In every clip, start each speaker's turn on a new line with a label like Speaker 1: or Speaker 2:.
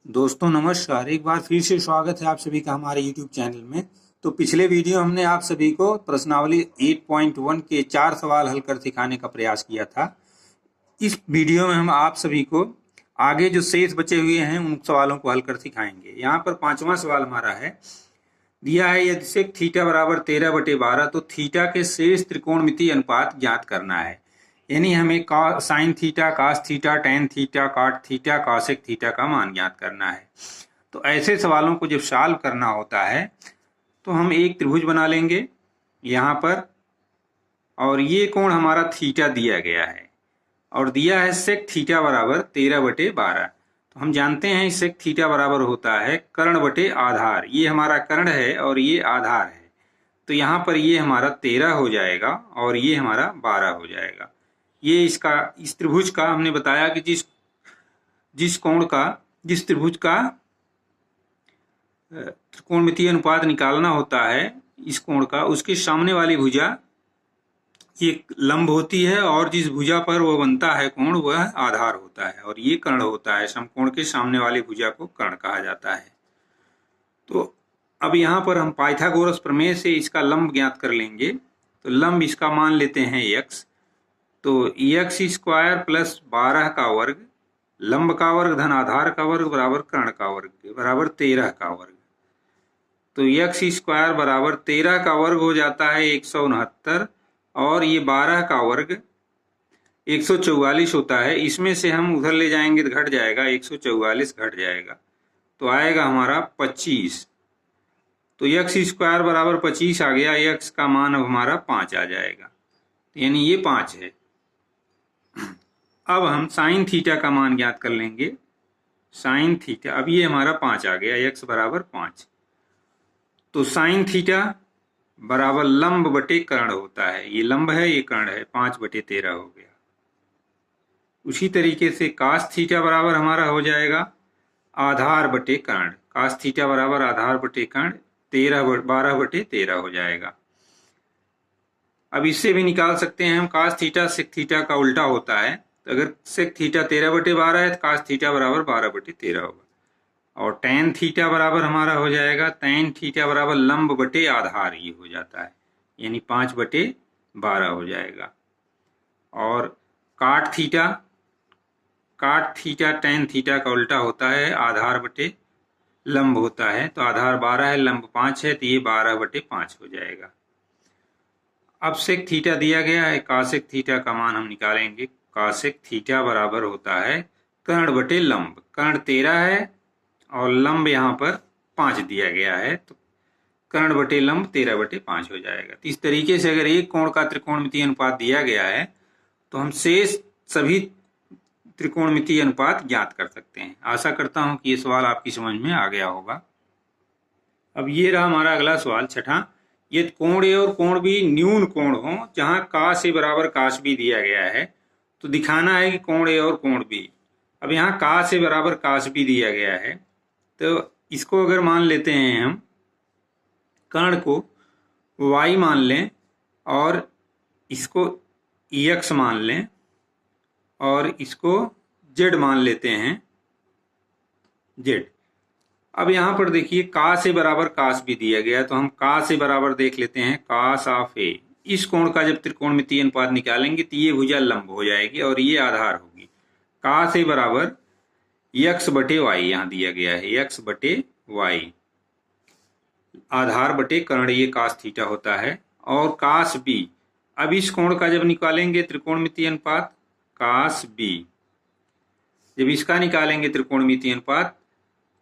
Speaker 1: दोस्तों नमस्कार। एक बार फिर से स्वागत है आप सभी का हमारे YouTube चैनल में। तो पिछले वीडियो हमने आप सभी को प्रश्नावली 8.1 के 4 सवाल हल कर दिखाने का प्रयास किया था। इस वीडियो में हम आप सभी को आगे जो शेष बचे हुए हैं उन सवालों को हल कर सिखाएंगे। यहाँ पर 5वां सवाल हमारा है, दिया है यदि सेक थीटा बराबर 13/12 तो थीटा के शेष त्रिकोणमितीय अनुपात ज्ञात करना है। यानी हमें sine theta, cos theta, tan theta, cot theta, cosec theta का मान ज्ञात करना है। तो ऐसे सवालों को जब सॉल्व करना होता है तो हम एक त्रिभुज बना लेंगे यहाँ पर, और ये कोण हमारा थीटा दिया गया है और दिया है सेक थीटा बराबर 13/12। तो हम जानते हैं सेक थीटा बराबर होता है कर्ण बटे आधार। ये हमारा कर्ण है और ये आधार है, तो यहाँ पर ये हमारा 13 हो जाएगा और ये हमारा 12 हो जाएगा। ये इसका इस त्रिभुज का हमने बताया कि जिस त्रिभुज का त्रिकोणमितीय अनुपात निकालना होता है इस कोण का, उसके सामने वाली भुजा ये लंब होती है और जिस भुजा पर वो बनता है कोण वह आधार होता है और ये कर्ण होता है। समकोण के सामने वाली भुजा को कर्ण कहा जाता है। तो अब यहाँ पर हम पाइथागोरस प्रमेय से इसका लंब ज्ञात कर लेंगे। तो लंब इसका मान लेते हैं x। तो x² प्लस 12 का वर्ग, लंब का वर्ग धन आधार का वर्ग बराबर कर्ण का वर्ग बराबर 13 का वर्ग। तो x² बराबर 13 का वर्ग हो जाता है 169 और ये 12 का वर्ग 144 होता है। इसमें से हम उधर ले जाएंगे तो घट जाएगा, 144 घट जाएगा तो आएगा हमारा 25। तो x² बराबर 25 आ गया। x का मान अब हमारा 5 आ जाएगा, यानी ये 5 है। अब हम साइन थीटा का मान ज्ञात कर लेंगे। साइन थीटा, अब ये हमारा 5 आ गया, x बराबर 5। तो साइन थीटा बराबर लंब बटे कर्ण होता है। ये लंब है, ये कर्ण है, 5/13 हो गया। उसी तरीके से कास थीटा बराबर हमारा हो जाएगा आधार बटे कर्ण। कास थीटा बराबर आधार बटे कर्ण 12/13 हो जाएगा। अब इससे भी निकाल सकते हैं हम, कास थीटा सेक थीटा का उल्टा होता है। तो अगर सेक थीटा 13/12 है तो कास थीटा बराबर 12/13 होगा। और टेन थीटा बराबर हमारा हो जाएगा, टेन थीटा बराबर लंब बटे आधार ये हो जाता है, यानी 5/12 हो जाएगा। और काट थीटा टेन थीटा का उल्टा होता है, आधार बटे लंब होता है। तो आधार 12 है, लंब 5 है, तो ये 12/5 हो जाएगा। अब सेक थीटा दिया गया है, कासेक थीटा का मान हम निकालेंगे। कासेक थीटा बराबर होता है कर्ण बटे लंब। कर्ण 13 है और लंब यहाँ पर 5 दिया गया है, तो कर्ण बटे लंब 13/5 हो जाएगा। तो इस तरीके से अगर एक कोण का त्रिकोणमितीय अनुपात दिया गया है तो हम शेष सभी त्रिकोणमितीय अनुपात ज्ञात कर सकते हैं। आशा करता हूं कि ये सवाल आपकी समझ में आ गया होगा। अब ये रहा हमारा अगला सवाल, छठा। यदि कोण ए और कोण बी न्यून कोण हो जहां कास ए बराबर कास बी दिया गया है, तो दिखाना है कि कोण ए और कोण बी। अब यहाँ कास ए बराबर कास बी दिया गया है, तो इसको अगर मान लेते हैं हम, कर्ण को y मान लें और इसको x मान लें और इसको z मान लेते हैं, z। अब यहाँ पर देखिए कास ए बराबर कास भी दिया गया है, तो हम कास ए बराबर देख लेते हैं, कास ऑफ ए। इस कोण का जब त्रिकोणमितीय अनुपात निकालेंगे तो ये भुजा लंब हो जाएगी और ये आधार होगी। कास ए बराबर x/y यहाँ दिया गया है, x/y आधार बटे कर्ण, ये कास थीटा होता है। और कास बी, अब इस कोण का जब निकालेंगे त्रिकोणमितीय अनुपात, कास बी जब इसका निकालेंगे त्रिकोणमितीय अनुपात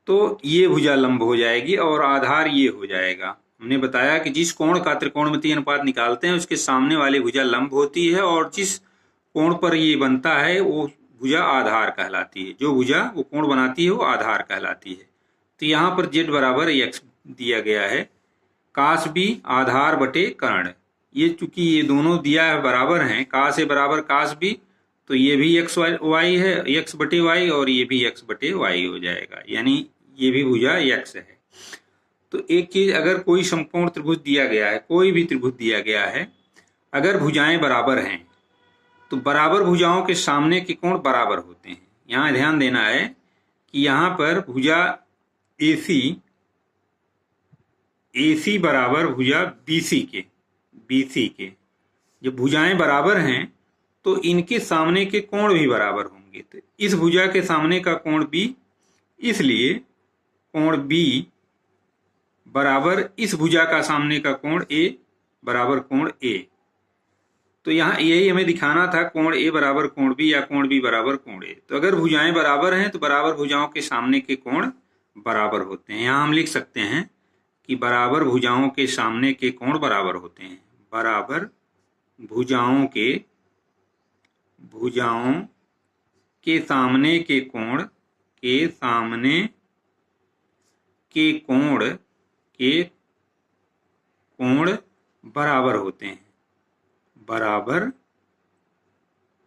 Speaker 1: तो ये भुजा लंब हो जाएगी और आधार ये हो जाएगा। हमने बताया कि जिस कोण का त्रिकोणमितीय अनुपात निकालते हैं उसके सामने वाली भुजा लंब होती है और जिस कोण पर ये बनता है वो भुजा आधार कहलाती है। जो भुजा वो कोण बनाती है वो आधार कहलाती है। तो यहाँ पर z बराबर x दिया गया है, कास बी आधार बटे कर्ण। ये चूंकि ये दोनों दिया है बराबर हैं, कास ए बराबर कास बी, तो ये भी y है, x/y, और ये भी x/y हो जाएगा, यानी ये भी भुजा x है। तो एक चीज, अगर कोई समकोण त्रिभुज दिया गया है, कोई भी त्रिभुज दिया गया है, अगर भुजाएं बराबर हैं तो बराबर भुजाओं के सामने के कोण बराबर होते हैं। यहाँ ध्यान देना है कि यहाँ पर भुजा AC बराबर भुजा BC के जब भुजाएं बराबर हैं तो इनके सामने के कोण भी बराबर होंगे। तो इस भुजा के सामने का कोण B, इसलिए कोण B बराबर इस भुजा का सामने का कोण A बराबर कोण A। तो यहाँ यही हमें दिखाना था, कोण A बराबर कोण B या कोण B बराबर कोण A। तो अगर भुजाएं बराबर हैं तो बराबर भुजाओं के सामने के कोण बराबर होते हैं। यहाँ हम लिख सकते हैं कि बराबर भुजाओं के सामने के कोण बराबर होते हैं। बराबर भुजाओं के सामने के कोण बराबर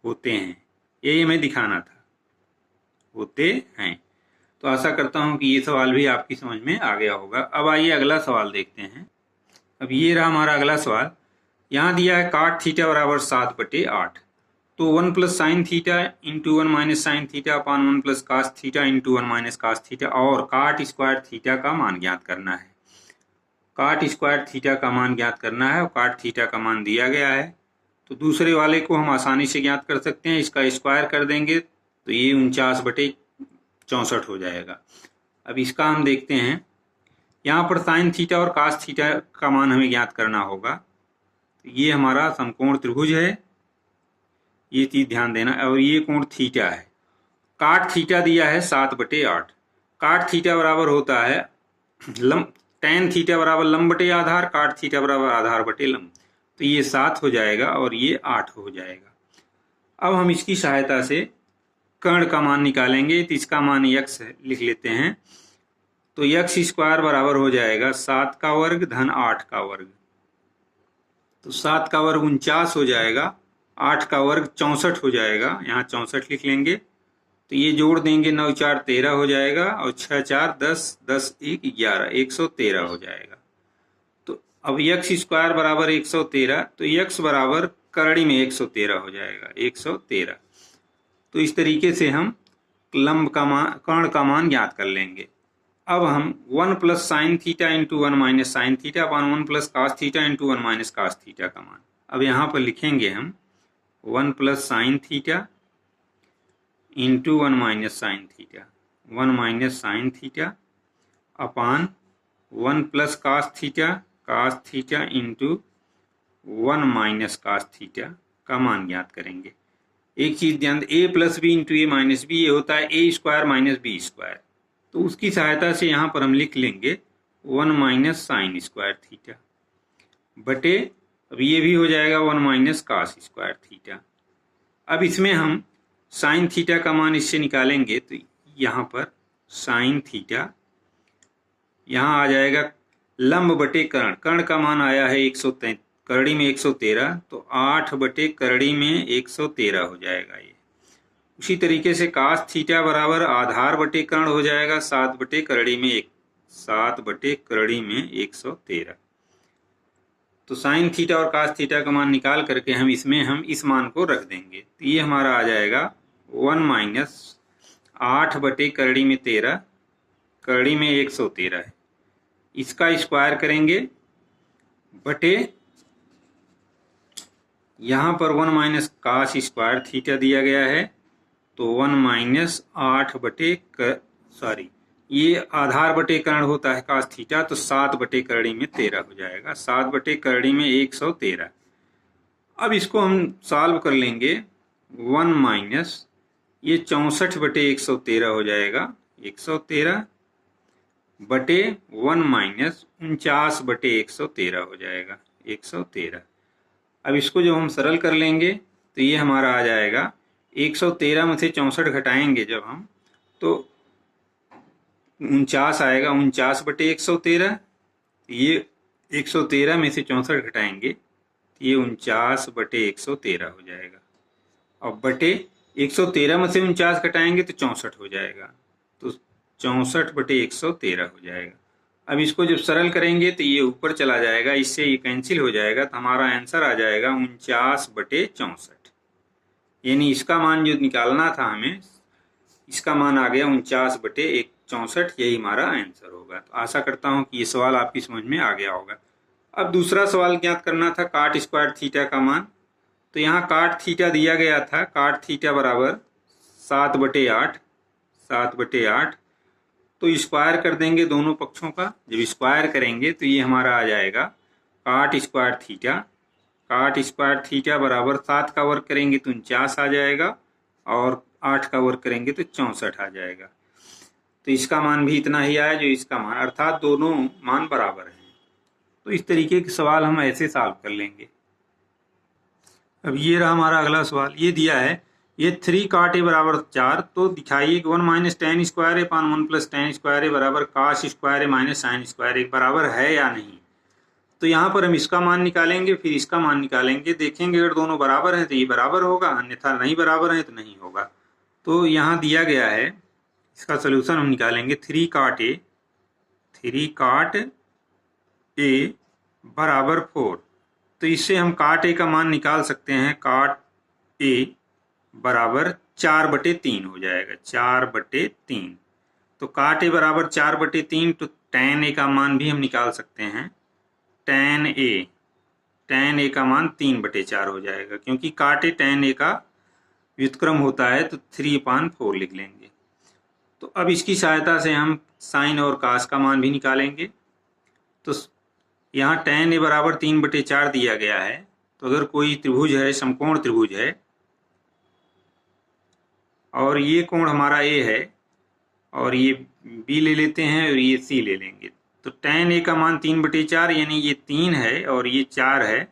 Speaker 1: होते हैं। यही हमें दिखाना था, होते हैं। तो आशा करता हूं कि ये सवाल भी आपकी समझ में आ गया होगा। अब आइए अगला सवाल देखते हैं। अब ये रहा हमारा अगला सवाल। यहाँ दिया है cot थीटा बराबर 7/8। तो 1 plus sine theta into 1 minus sine theta upon 1 plus cos theta into 1 minus cos theta और काट स्क्वायर थीटा का मान ज्ञात करना है। काट स्क्वायर थीटा का मान ज्ञात करना है और काट थीटा का मान दिया गया है। तो दूसरे वाले को हम आसानी से ज्ञात कर सकते हैं। इसका स्क्वायर कर देंगे तो ये 49/64 हो जाएगा। अब इसका हम देखते हैं। यहाँ पर साइन थीटा और कास थीटा का मान हमें ज्ञात करना होगा। तो ये हमारा समकोण त्रिभुज है, ये चीज ध्यान देना। और ये कोण थीटा है। काट थीटा दिया है 7/8। काट थीटा बराबर होता है tan थीटा बराबर लंब बटे आधार, काट थीटा बराबर आधार बटे लंब। तो ये 7 हो जाएगा और ये 8 हो जाएगा। अब हम इसकी सहायता से कर्ण का मान निकालेंगे। तो इसका मान x लिख लेते हैं। तो x स्क्वायर बराबर हो जाएगा 7 का वर्ग धन 8 का वर्ग। तो 7 का वर्ग 49 हो जाएगा, 8 का वर्ग 64 हो जाएगा। यहाँ 64 लिख लेंगे। तो ये जोड़ देंगे, 9 4 13 हो जाएगा और 6 4 10, 10 1 11, 113 हो जाएगा। तो अब x स्क्वायर बराबर 113, तो x बराबर करड़ी में 113 हो जाएगा, 113। तो इस तरीके से हम लंब का मान, कर्ण का मान ज्ञात कर लेंगे। अब हम 1 plus sine theta into 1 minus sine theta upon 1 plus cos theta into 1 minus cos theta का मान अब यहाँ पर लिखेंगे हम 1 plus sine theta into 1 minus sine theta, 1 minus sine theta upon 1 plus cos theta into 1 minus cos theta का मान ज्ञात करेंगे। एक चीज ध्यान, a plus B into A minus B, ये होता है a square minus B square. तो उसकी सहायता से यहाँ पर हम लिख लेंगे 1 माइनस साइन स्क्वायर थीटा बटे, अब ये भी हो जाएगा 1 माइनस कास स्क्वायर थीटा। अब इसमें हम साइन थीटा का मान इससे निकालेंगे। तो यहाँ पर साइन थीटा यहाँ आ जाएगा लंब बटे कर्ण, कर्ण का मान आया है 113, करड़ी में 113, तो 8 बटे करड़ी में 113 हो जाएगा ये। उसी तरीके से कास थीटा बराबर आधार बटे कर्ण हो जाएगा 7 बटे करड़ी में 113। तो साइन थीटा और कास थीटा का मान निकाल करके हम इस मान को रख देंगे। तो ये हमारा आ जाएगा 1 माइनस 8 बटे करड़ी में 13, करड़ी में 113 है। इसका स्क्वायर करेंगे बटे यहाँ पर 1 माइनस कास स्क्वायर थीटा दिया गया है। तो 1 माइनस 8 बटे ये आधार बटे कर्ण होता है कास थीटा, तो 7 बटे करड़ी में 13 हो जाएगा, 7 बटे करड़ी में 113। अब इसको हम सॉल्व कर लेंगे। 1 माइनस ये 64 बटे 113 हो जाएगा, 113 बटे 1 माइनस 49 बटे 113 हो जाएगा, 113। अब इसको जब हम सरल कर लेंगे तो ये हमारा आ जाएगा 113 में से 64 घटाएंगे जब हम, तो 49 आएगा, 49 बटे 113। ये 113 में से 64 घटाएंगे तो ये 49 बटे 113 हो जाएगा। और बटे 113 में से 49 घटाएंगे तो 64 हो जाएगा, तो 64 बटे 113 हो जाएगा। अब इसको जब सरल करेंगे तो ये ऊपर चला जाएगा, इससे ये कैंसिल हो जाएगा। तो हमारा आंसर आ जाएगा 49 बटे 64। यानी इसका मान जो निकालना था हमें इसका मान आ गया 49/164, यही हमारा आंसर होगा। तो आशा करता हूँ कि ये सवाल आपकी समझ में आ गया होगा। अब दूसरा सवाल ज्ञात करना था काट स्क्वायर थीटा का मान। तो यहाँ काट थीटा दिया गया था, काट थीटा बराबर 7/8, 7/8। तो स्क्वायर कर देंगे दोनों पक्षों का। जब स्क्वायर करेंगे तो ये हमारा आ जाएगा काट स्क्वायर थीटा, काट स्क्वायर थीटा बराबर 7 का वर्ग करेंगे तो 49 आ जाएगा, और 8 का वर्ग करेंगे तो 64 आ जाएगा। तो इसका मान भी इतना ही आया जो इसका मान, अर्थात दोनों मान बराबर हैं। तो इस तरीके के सवाल हम ऐसे सॉल्व कर लेंगे। अब ये रहा हमारा अगला सवाल। ये दिया है ये 3 काट ए बराबर 4, तो दिखाइए कि 1 माइनस टेन स्क्वायर ए पान 1 प्लस टेन स्क्वायर ए बराबर काश स्क्वायर ए माइनस साइन स्क्वायर ए बराबर है या नहीं। तो यहाँ पर हम इसका मान निकालेंगे, फिर इसका मान निकालेंगे, देखेंगे अगर दोनों बराबर हैं तो ये बराबर होगा, अन्यथा नहीं बराबर है तो नहीं होगा। तो यहाँ दिया गया है, इसका सोल्यूशन हम निकालेंगे। 3 काट ए बराबर 4, तो इससे हम काट ए का मान निकाल सकते हैं। काट ए बराबर 4/3 हो जाएगा, 4/3। तो काट ए बराबर 4/3, तो tan ए का मान भी हम निकाल सकते हैं। tan ए का मान 3/4 हो जाएगा, क्योंकि काट ए tan ए का व्युत्क्रम होता है, तो 3/4 लिख लेंगे। तो अब इसकी सहायता से हम साइन और कास का मान भी निकालेंगे। तो यहाँ tan ए बराबर 3/4 दिया गया है। तो अगर कोई त्रिभुज है, समकोण त्रिभुज है, और ये कोण हमारा ए है, और ये बी ले लेते हैं, और ये सी ले लेंगे, तो tan ए का मान 3/4, यानी ये 3 है और ये 4 है,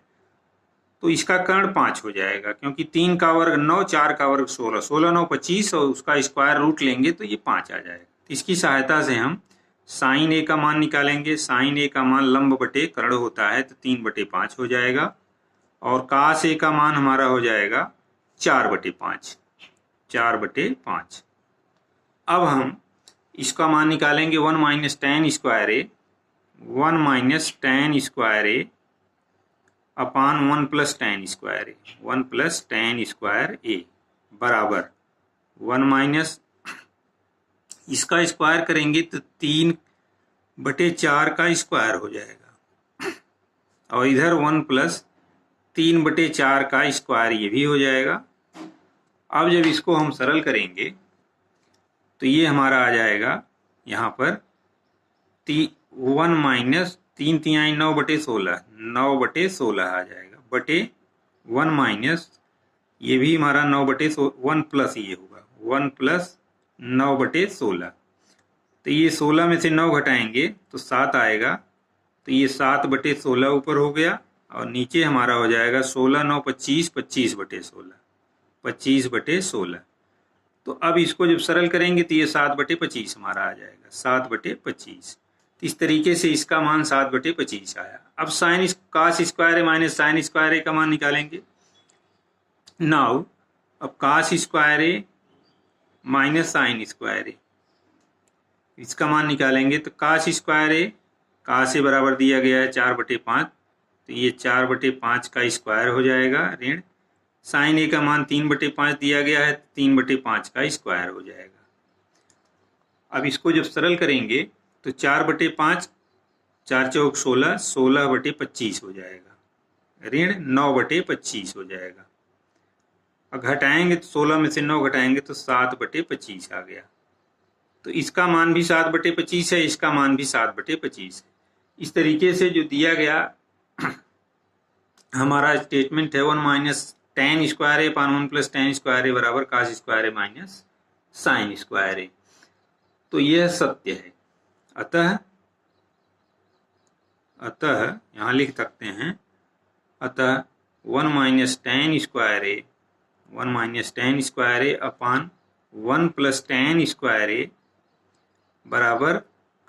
Speaker 1: तो इसका कर्ण 5 हो जाएगा, क्योंकि 3 का वर्ग 9, 4 का वर्ग 16, 16 9 25, और उसका स्क्वायर रूट लेंगे तो ये 5 आ जाएगा। इसकी सहायता से हम साइन ए का मान निकालेंगे। साइन ए का मान लंब बटे कर्ण होता है, तो 3/5 हो जाएगा, और कास ए का मान हमारा हो जाएगा 4/5, 4/5। अब हम इसका मान निकालेंगे। 1 माइनस टेन स्क्वायर ए, 1 माइनस टेन स्क्वायर ए अपान 1 प्लस टेन स्क्वायर ए, 1 प्लस टेन स्क्वायर ए बराबर 1 माइनस, इसका स्क्वायर करेंगे तो 3/4 का स्क्वायर हो जाएगा, और इधर 1 प्लस 3/4 का स्क्वायर ये भी हो जाएगा। अब जब इसको हम सरल करेंगे तो ये हमारा आ जाएगा यहाँ पर 1 माइनस 3 तिहाई 9/16, 9/16 आ जाएगा, बटे 1 माइनस ये भी हमारा 9/1 प्लस ये होगा 1 प्लस 9/16। तो ये 16 में से 9 घटाएंगे तो 7 आएगा, तो ये 7/16 ऊपर हो गया, और नीचे हमारा हो जाएगा 16 9 25, 25/16, 25/16। तो अब इसको जब सरल करेंगे तो ये 7/25 हमारा आ जाएगा, 7/25। तो इस तरीके से इसका मान 7/25 आया। अब साइन कास स्क्वायर ए माइनस साइन स्क्वायर ए का मान निकालेंगे। नाउ अब कास स्क्वायर ए माइनस साइन स्क्वायर ए, इसका मान निकालेंगे। तो कास स्क्वायर ए, कास ए बराबर दिया गया है 4/5, तो ये 4/5 का स्क्वायर हो जाएगा ऋण। साइन ए का मान 3/5 दिया गया है, 3/5 का स्क्वायर हो जाएगा। अब इसको जब सरल करेंगे तो 4/5, 4 चौक 16, 16/25 हो जाएगा ऋण 9/25 हो जाएगा। और घटाएंगे तो 16 में से 9 घटाएंगे तो 7/25 आ गया। तो इसका मान भी 7/25 है, इसका मान भी 7/25 है। इस तरीके से जो दिया गया हमारा स्टेटमेंट है 1 माइनस टेन स्क्वायर ए पान 1 प्लस टेन स्क्वायर ए बराबर कास स्क्वायर ए माइनस साइन स्क्वायर ए, तो यह सत्य है। अतः यहाँ लिख सकते हैं, अतः 1 माइनस टेन स्क्वायर ए, 1 माइनस टेन स्क्वायर ए अपान 1 प्लस टेन स्क्वायर ए बराबर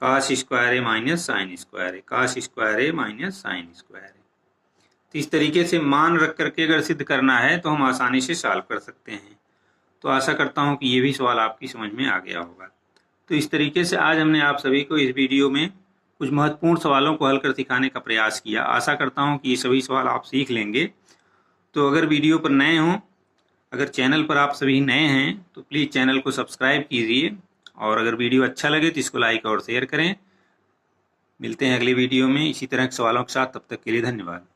Speaker 1: कास स्क्वायर ए माइनस साइन स्क्वायर ए, कास स्क्वायर ए माइनस साइन स्क्वायर ए। तो इस तरीके से मान रख करके अगर सिद्ध करना है तो हम आसानी से सॉल्व कर सकते हैं। तो आशा करता हूं कि ये भी सवाल आपकी समझ में आ गया होगा। तो इस तरीके से आज हमने आप सभी को इस वीडियो में कुछ महत्वपूर्ण सवालों को हल कर सिखाने का प्रयास किया। आशा करता हूं कि ये सभी सवाल आप सीख लेंगे। तो अगर वीडियो पर नए हों अगर चैनल पर आप सभी नए हैं तो प्लीज़ चैनल को सब्सक्राइब कीजिए, और अगर वीडियो अच्छा लगे तो इसको लाइक और शेयर करें। मिलते हैं अगले वीडियो में इसी तरह के सवालों के साथ, तब तक के लिए धन्यवाद।